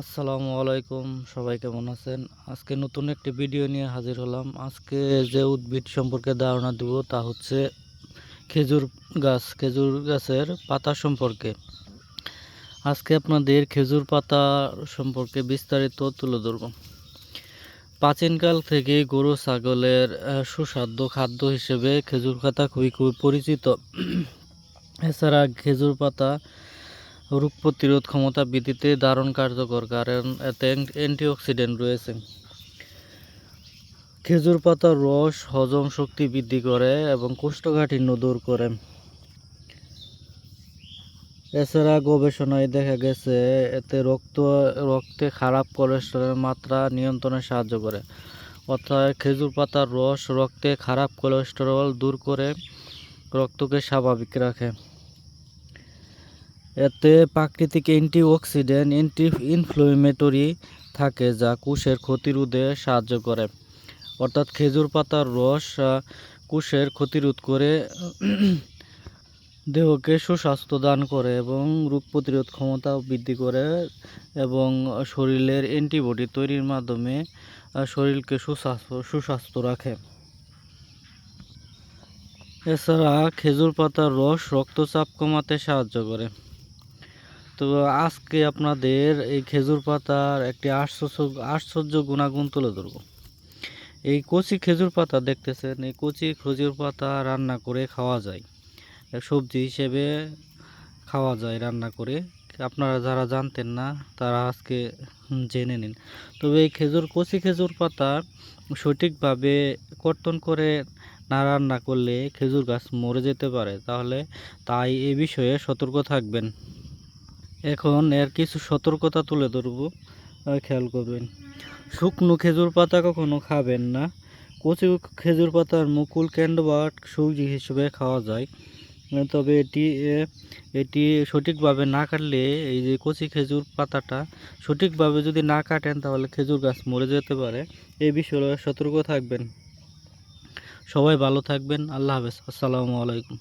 আসসালামু আলাইকুম, সবাই কেমন আছেন? আজকে নতুন একটি ভিডিও নিয়ে হাজির হলাম। আজকে যে উদ্ভিদ সম্পর্কে ধারণা দেব তা হচ্ছে খেজুর খেজুর গাছের পাতা সম্পর্কে। আজকে আপনাদের খেজুর পাতা সম্পর্কে বিস্তারিত তুলে ধরব। প্রাচীনকাল থেকেই গরু ছাগলের সুস্বাদু খাদ্য হিসেবে খেজুর পাতা খুবই পরিচিত। এছাড়া খেজুর পাতা রোগ প্রতিরোধ ক্ষমতা বৃদ্ধিতে দারুণ কার্যকর, কারণ এতে অ্যান্টিঅক্সিডেন্ট রয়েছে। খেজুর পাতার রস হজম শক্তি বৃদ্ধি করে এবং কোষ্ঠকাঠিন্য দূর করে। এছাড়া গবেষণায় দেখা গেছে এতে রক্তে খারাপ কোলেস্টেরলের মাত্রা নিয়ন্ত্রণে সাহায্য করে। অর্থাৎ খেজুর পাতার রস রক্তে খারাপ কোলেস্টেরল দূর করে রক্তকে স্বাভাবিক রাখে। এতে প্রাকৃতিক অ্যান্টিঅক্সিডেন্ট অ্যান্টি ইনফ্লামেটরি থাকে, যা কোষের ক্ষতিরোধে সাহায্য করে। অর্থাৎ খেজুর পাতার রস কোষের ক্ষতিরোধ করে দেহকে সুস্বাস্থ্য দান করে এবং রোগ প্রতিরোধ ক্ষমতা বৃদ্ধি করে এবং শরীরের অ্যান্টিবডি তৈরির মাধ্যমে শরীরকে সুস্বাস্থ্য রাখে। এছাড়া খেজুর পাতার রস রক্তচাপ কমাতে সাহায্য করে। তো আজকে আপনাদের এই খেজুর পাতার একটি আশ্চর্য গুণাগুণ তুলে ধরব। এই কচি খেজুর পাতা দেখতেছেন, এই কচি খেজুর পাতা রান্না করে খাওয়া যায়, সবজি হিসেবে খাওয়া যায় রান্না করে। আপনারা যারা জানতেন না তারা আজকে জেনে নিন। তবে এই কচি খেজুর পাতা সঠিকভাবে কর্তন করে না রান্না করলে খেজুর গাছ মরে যেতে পারে, তাই এ বিষয়ে সতর্ক থাকবেন। এখন এর কিছু সতর্কতা তুলে ধরব, খেয়াল করবেন। শুকনো খেজুর পাতা কখনো খাবেন না। কচি খেজুর পাতার মুকুল কেন্দ্র বা সবজি হিসেবে খাওয়া যায়, তবে এটি সঠিকভাবে না কাটলে, এই যে কচি খেজুর পাতাটা সঠিকভাবে যদি না কাটেন তাহলে খেজুর গাছ মরে যেতে পারে। এই বিষয়ে সতর্ক থাকবেন। সবাই ভালো থাকবেন। আল্লাহ হাফেজ। আসসালামু আলাইকুম।